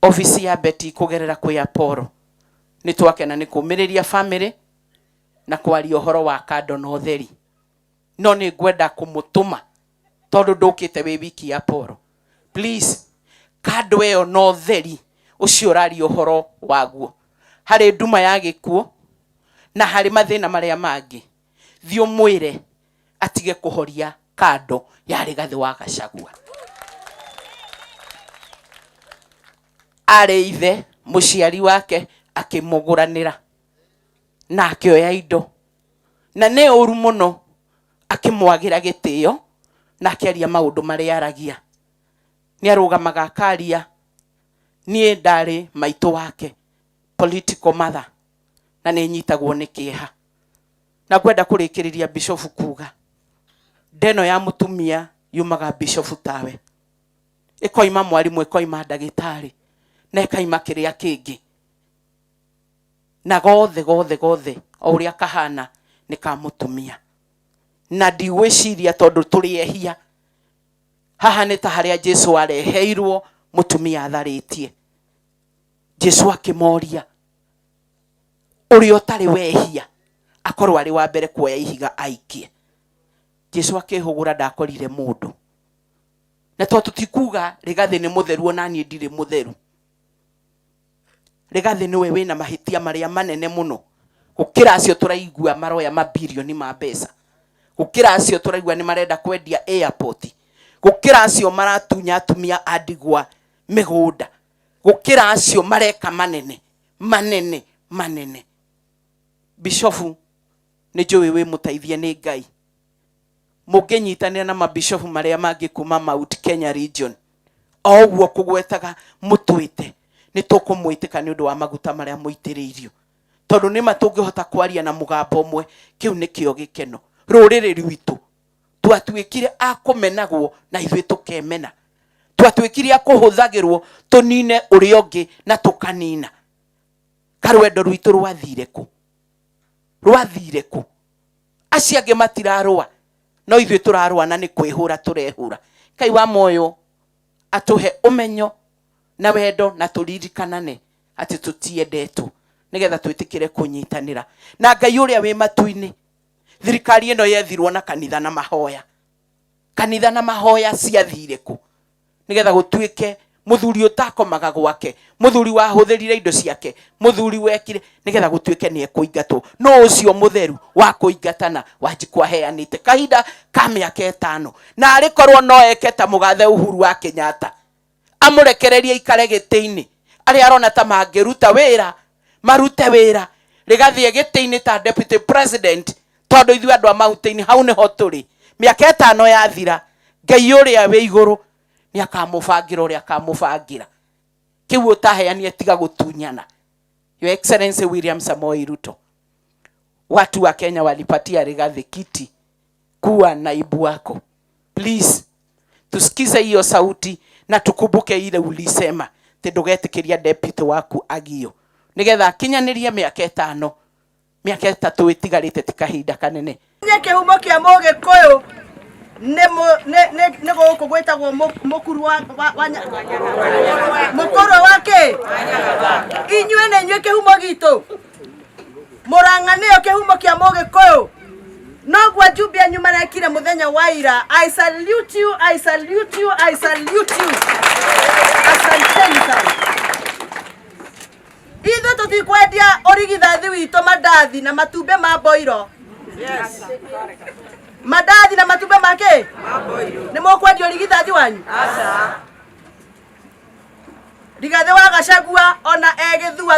ofisi ya Betty kugerera kwa Apollo ni twakena ni kumiriria family na kwaria horo wa kando no theri no ni ngwenda kumutuma tondu ndukite wi wiki ya Apollo. Please kando eyo no theri ucio rari horo waguo hari nduma ya gikuo na hari mathina maria mangi thio mwire atige kuhoria kando ya Rigathi wa Gachagua. Are ithe muciari wake akimuguranira na akioya indo na ne uru muno akimwagira gitio na akiaria maundu maria aragia ni arugamaga akaria nie ndari maitu wake political mother na ni nyitagwo ni kieha na gwenda kurikiriria Bishop kuga ndeno ya mutumia yumaga Bishop tawe ikoima mwalimu ikoima ndagitari na ikaima kiria kingi na gothe o uria kahana ni ka mutumia na ndiwiciria tondu turiehia haha ni ta haria Jesu areheirwo mutumia atharitie Jesu akimoria uri otari wehia akorwo ari wa mbere kuoya ihiga aikie Jesu akihugura ndakorire mundu na to tutikuga Rigathi ni mutheru na nie ndire mutheru. Rigathi niwe wina mahitia maria manene muno gukira acio turaigua maroya mabilioni ma mbeca gukira acio turaigua ni marenda kwendia airport gukira acio maratunya atumia andigwa migunda gukira acio mareka manene. Bishop ni jowe we mutaithie ni Ngai mugenyitanira na mabishop maria mangi kuma Mount Kenya region ogwo kugwetaga mutwite ni tukumwitika ni undu wa maguta maria muitiriirio tondu ni matungihota kwaria na mugambo umwe kiu ni kio gikeno ruriri rwitu twatwikire akumenagwo na ithuĩ tukemena twatwikire akuhuthagirwo tunine uriongi na tukanina karwendo rwitu rwathire ku aciange matirarwa no ithuĩ turarwa na ni kwihura turehura. Kai wa moyo atuhe umenyo na wendo na turirikanane ati tutiendetwo nigetha twitikire kunyitanira na Ngai uria wi matuini. Thirikari eno yethirwo na kanitha na mahoya ciathire ku nigetha gutwike muthuri utakomaga gwake muthuri wa huthirire indo ciake muthuri wekire nigetha gutwike ni ekuingatwo no ucio mutheru wa kuingatana wanjikwa heanite kahinda ka miaka 5 na arikorwo no eketa mugathe Uhuru wa Kenyatta amurekereria ikare gitiini ari arona ta mangiruta wira marute wira Rigathi gitiini ta deputy president tondu ithu andu a Mount-ini hau ni ho turi miaka 5 yathira Ngai uria we iguru ni akamubangira uria akamubangira kiu utaheania tiga gutunyana. Your Excellency William Samoei Ruto, watu wa Kenya walipatia Rigathi kiti kuwa naibu wako. Please tusikize hiyo sauti na tukumbuke ile ulisema ndugetikiria deputy waku agio nigetha kinyaniria miaka 5 miaka 3 itigarite tikahinda kanene nyeke humo kia moge koyo ne go gwetagwo mukuru wa mukoro wake inywe ne nywe kihumo gitu murang'anio kihumo kia moge koyo no gwa jubia nyuma na kire muthenya wa ira. I salute you. Asanteni sana. Ithu tutikwendia origithathi wito mandathi na matumbe ma boiro. Yes. Mandathi na matumbe make? Maboiro. Ni mukwendia origithathi wanyu? Asa. Rigathi wa Gachagua ona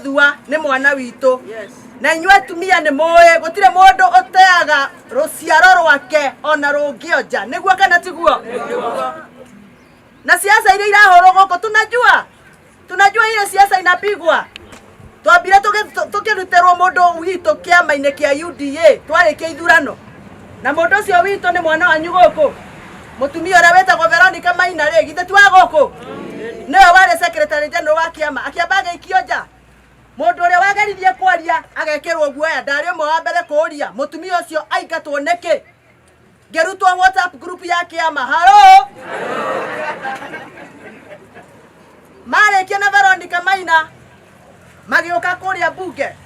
thua ni mwana wito. Yes. Na inywe tumia ni moe gutire mundu uteaga ruciaro rwake ona rungionja niguo kana tiguo na siasa ile irahoro goko tunajua ile siasa inapigwa twambire tukiruterwo mundu wito kiama-ini kia UDA twarikia ithurano na mundu ucio wito ni mwana wanyu goko mutumia ora wetagwo Veronica Maina ri githe twa goko niwe wari secretary general wa kiama akiambaga ikionja mundu uri wageririe kwaria agekirwo guoya ndari umwe wa mbere kuria mutumia ucio aingatwo niki ngerutwo WhatsApp group ya kiama haro Mare kena Veronica Monica Maina magioka kuria bunge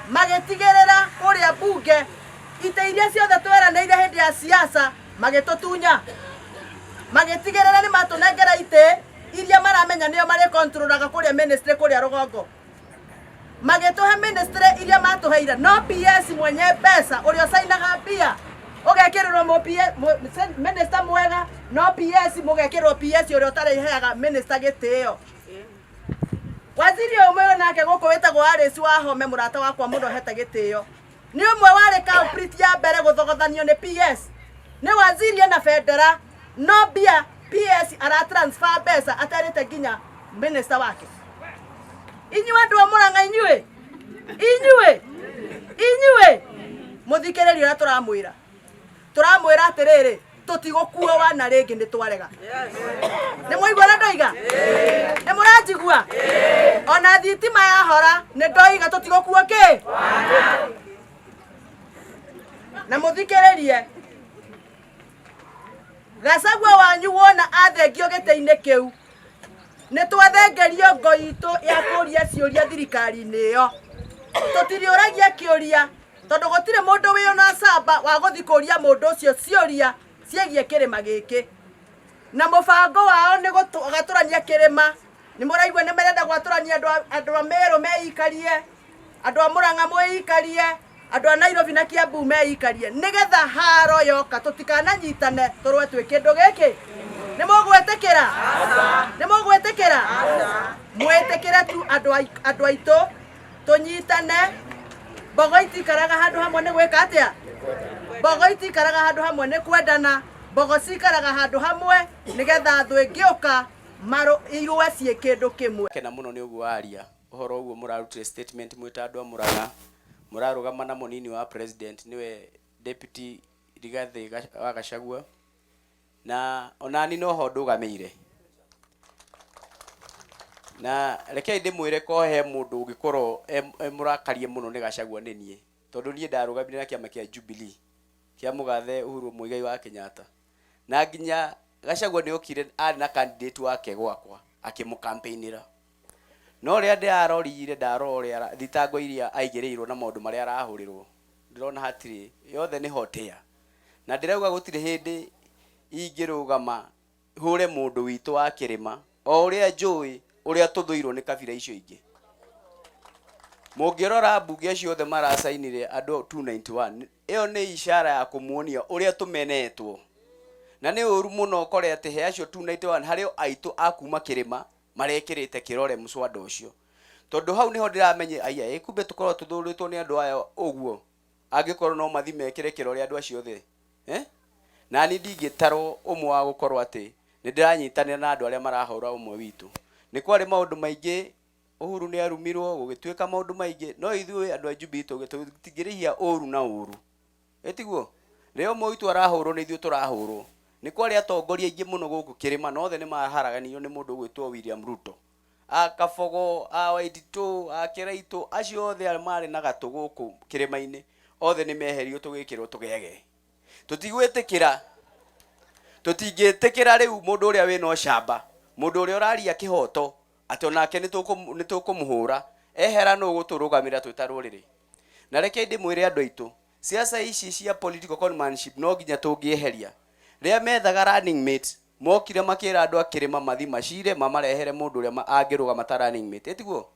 magitigirira kuria bunge ite iria ciothe tweranĩire hĩndĩ ya siasa magitutunya magitigirira ni matunengera ite iria maramenya nio mari controlaga kuria ministry kuria rugongo magituhe ministry iria matuheire no PS mwenye pesa urio sainaga mbia ugekirwo mo minister mwega no PS mugekirwo PS urio tariheaga minister gitio waziri umwe nake guku wetagwo Alice Wahome murata wakwa muno hete gitio ni umwe wari complete ya mbere guthogothanio ni PS ni waziri na federa no bia PS ara transfer pesa atarite ginya minister wake inyu andu a Murang'a inyue muthikiririo na turamwira atiriri tutigukuo wana ringi ni twarega ni muigua na ndoiga ni muranjigua ona thitima ya hora ni ndoiga tutigukuo ki na muthikiririe Gachagua wanyu wona athengio gite-ini kiu ni twathengerio ngo itu ya kuria ciuria thirikari-ini iyo tutiriuragia kiuria tondu gutire mundu wi ona samba wa guthi kuria mundu ucio ciuria ciegie kirima giki na mubango wao ni gaturania kirima ni muraigua ni merenda gwaturania andu a Meru meikarie andu a Murang'a meikarie andu a Nairobi na Kiambu meikarie nigetha haro yoka tutikananyitane turwe twi kindu giki ni mugwetikira mwetikire tu andu aitu tunyitane Bogo itikaraga handu hamwe ni gwika atia Bogo itikaraga handu hamwe ni kwendana Bogo cikaraga handu hamwe nigetha thu ingioka maro iruwe cie kindu kimwe kena muno ni uguo aria uhoro uguo murarutire statement mwita andu a Murang'a murarugama na munini wa president niwe deputy Rigathi wa Gachagua na onani no ho ndugameire na rekei ndimwire ko he mundu ungikorwo murakarie muno ni Gachagua ni nie tondu nie ndarugamire na kiama kia Jubilee kia mugathe Uhuru Muigai wa Kenyatta na nginya Gachagua ni okire ari na candidate wake gwakwa akimukampeinira no ria ndarorire ndarore thitango iria aigereirwo na maundu maria arahurirwo ndirona hatiri yothe ni hotea na ndirauga gutire hindi ingirugama hure mundu witu wa kirima o uria njui uria tuthuirwo ni kabira icio ingi mungirora mbunge ciothe marasainire andu 291 iyo ni ishara ya kumuonia uria tumenetwo na ni uru muno kore ati he acio 291 hario aitu akuma kirima marekirite kirore muswada ucio tondu hau niho ndiramenye aya kumbe tukorwo tuthuritwo ni andu aya uguo angikorwo no mathime kire kirore andu acio othe na ni ndingitarwo umwe wa gukorwo ati ni ndiranyitanira na andu aria marahura umwe witu ni kwari maundu maingi Uhuru ni arumirwo gugituika maundu maingi no ithuĩ andu a Jubilee tugitigirihia uru na uru etiguo reo moitu arahurwo ni ithuĩ turahurwo ni kwari atongoria ingi muno guku kirima no othe ni maharaganio ni mundu gwitwo William Ruto akafogo a Waititu a Kiraitu acio othe mari na gatu guku kirima-ini othe ni meherio tugikirwo tugege tutingĩtĩkĩra riu mundu uria wina camba mundu uria uraria kihoto ati onake ni tukumuhura ehera no guturugamira twitaruriri na reke ndimwire andu aitu siasa ici cia political conmanship no nginya tungieheria ria methaga running mate mokire makira andu akirima mathi macire mamarehere mundu uria angirugama ta running mate etiguo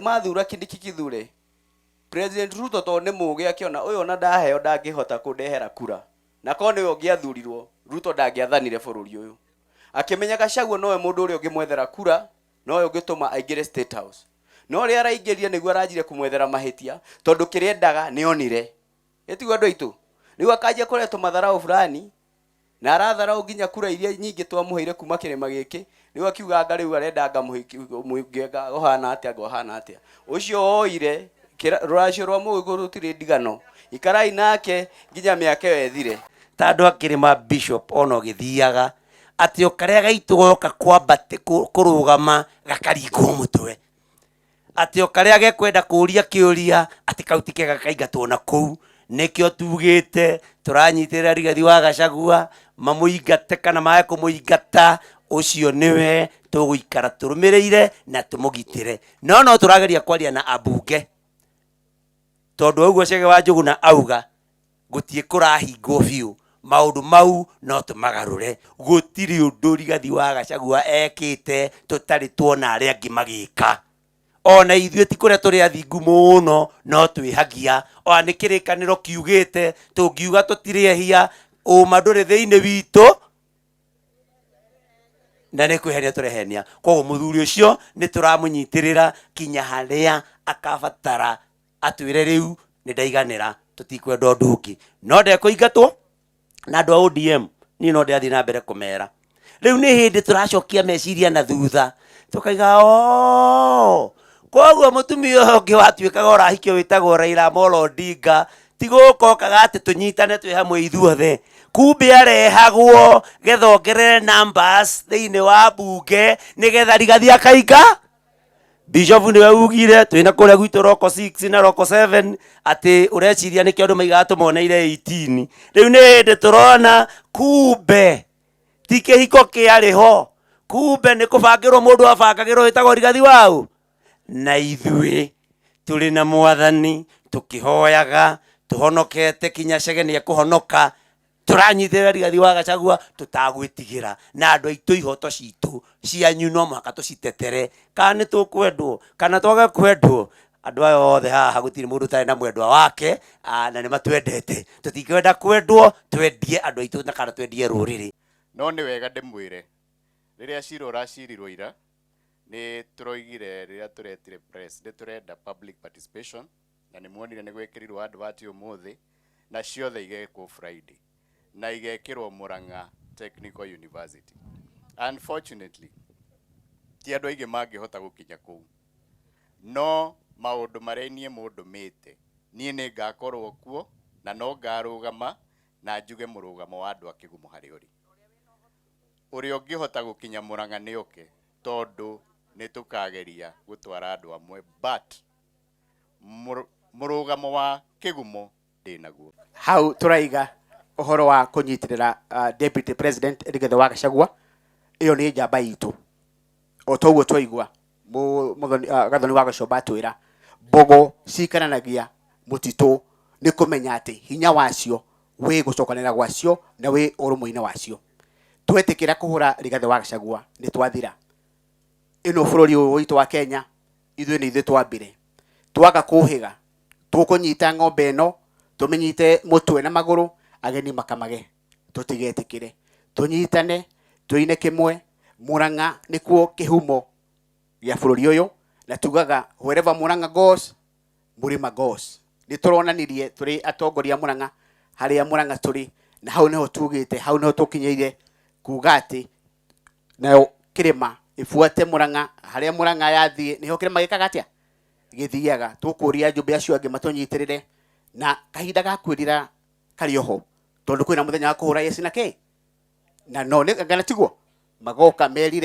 mathura kindiki kithure President Ruto to ne muge akiona uyo na ndaheo ndangihota kundehera kura na kone uyo ngiathurirwo Ruto ndangiathanire bururi uyu akimenya Gachagua nowe mundu uri ungimwethera kura nowe ungituma aingire State House no ri araingiria niguo aranjire kumwethera mahitia tondu kiriendaga ni onire etigwo andu aitu nigu akanjia kuretwo matharau fulani na aratharau nginya kura iria nyingi twamuheire kuma kirima giki nigu akiuga anga riu arenda muhikenga ohana atia ucio oire ruracio rwa mugo rutire ndigano ikarai nake nginya miaka ethire tandu akirima bishop ono githiaga ati okaria gaitu goka kwambate kurugama gakaringwo mutwe ati okaria gekwenda kuria kiuria ati kautike gakaingatwo na kou nikio tugite turanyitirira Rigathi wa Gachagua mamuingate kana mae kumuingata ucio niwe tuguikara turumireire na tumugitire. No turageria kwaria na abunge tondu uguo Chege wa Njuguna auga gutie kurahingwo biu, maundu mau no tumagarure. Gutiri undu Rigathi wa Gachagua ekite tutari tuona aria angi magika. Ona ithuĩ ti kũrĩa tũrĩ athingu mũno no twĩhagia. Ona nĩ kĩrĩkanĩro kiugĩte tũngiuga tũtirĩehia ũma ndũrĩ thĩinĩ witũ na nĩ kwĩhenia tũrehenia. Koguo mũthuri ũcio nĩ tũramũnyitĩrĩra kinya harĩa akabatara atwĩre rĩu nĩ ndaiganĩra, tũtikwenda ũndũ ũngĩ. No ndekũingatwo na andũ a ODM niĩ no ndĩrathiĩ na mbere kũmera. Rĩu nĩ hĩndĩ tũracokia meciria na thutha tũkaiga koguo mũtumia ũyũ ũngĩ watuĩkaga ũrahikio wĩtagwo Raila Amolo Odinga ti gũkokaga atĩ tũnyitane twĩ hamwe ithuothe. Kumbe arehagwo getha ongerere numbers thĩinĩ wa mbunge nĩgetha Rigathi akainga. Bishop nĩwe ugire twĩna kũrĩa gwitũ roko 6 na roko 7 atĩ ũreciria nĩkĩo andũ maigaga tũmoneire 18. Rĩu nĩ hĩndĩ tũrona kumbe ti kĩhiko kĩarĩ ho, kumbe nĩ kũbangĩrwo mũndũ abangagĩrwo wĩtagwo Rigathi wau. Na ithuĩ tũrĩ na Mwathani tũkĩhoyaga tũhonokete kinya Chege nĩ ekũhonoka. Tũranyitĩrĩra Rigathi wa Gachagua tũtagwĩtigĩra na andũ aitũ ihoto citũ cianyu no mũhaka tũcitetere. Kana nĩ tũkwendwo kana twage kwendwo, andũ aya othe haha gũtirĩ mũndũ ũtarĩ na mwendwa wake na nĩ matwendete. Tũtikwenda kwendwo, twendie andũ aitũ na kana twendie rũrĩrĩ. No nĩ wega ndĩmwĩre rĩrĩa cira ũracirirwo ira nĩ tũroigire rĩrĩa tũretire press nĩ tũrenda public participation na nĩ muonire nĩ gwĩkĩrirwo advert ũmũthĩ na ciothe igekwo Friday na igekĩrwo Murang'a Technical University. Unfortunately ti andũ aingĩ mangĩhota gũkinya kũu, no maũndũ marĩa niĩ mũndũmĩte niĩ nĩ ngakorwo kuo na no ngarũgama na njuge mũrũgamo wa andũ a Kĩgumo harĩ ũrĩ. Ũrĩa ũngĩhota gũkinya Murang'a nĩ oke tondũ nĩ tũkageria gũtwara andũ amwe, but mũrũgamo wa Kĩgumo ndĩnaguo. Hau tũraiga ũhoro wa kũnyitĩrĩra Deputy President Rigathi wa Gachagua, ĩyo nĩ njamba itũ. O toguo twaigua Gathoni wa Gachomba atwĩra mbogo ciikaranagia mũtitũ nĩ kũmenya atĩ hinya wacio wĩ gũcokanĩra gwacio na wĩ ũrũmwe-inĩ wacio. Twetĩkĩra kũhũra Rigathi wa Gachagua nĩ twathira. Ĩno bũrũri ũyũ witũ wa Kenya ithuĩ nĩ ithuĩ twambire. Twaga kũhĩga tũkũnyita ng'ombe ĩno tũmĩnyite mũtwe na magũrũ ageni makamage. Tũtigetĩkĩre, tũnyitane tũine kĩmwe. Murang'a nĩkuo kĩhumo gĩa bũrũri ũyũ na tugaga wherever Murang'a goes Murima goes. Nĩ tũronanirie tũrĩ atongoria Murang'a harĩa Murang'a tũrĩ na hau nĩho tugĩte, hau nĩho tũkinyĩire kuga atĩ nayo kĩrĩma ifuate Murang'a. Harĩa Murang'a yathiĩ nĩho kĩrĩma gĩkaga atĩa gĩthiaga. Tũkũria njũmbĩ acio angĩ matũnyitĩrĩre na kahinda ga kwĩrira karĩ oho tondũ kwĩna mũthenya wa kũhũra yes na K na no nĩ ngana tiguo magoka merire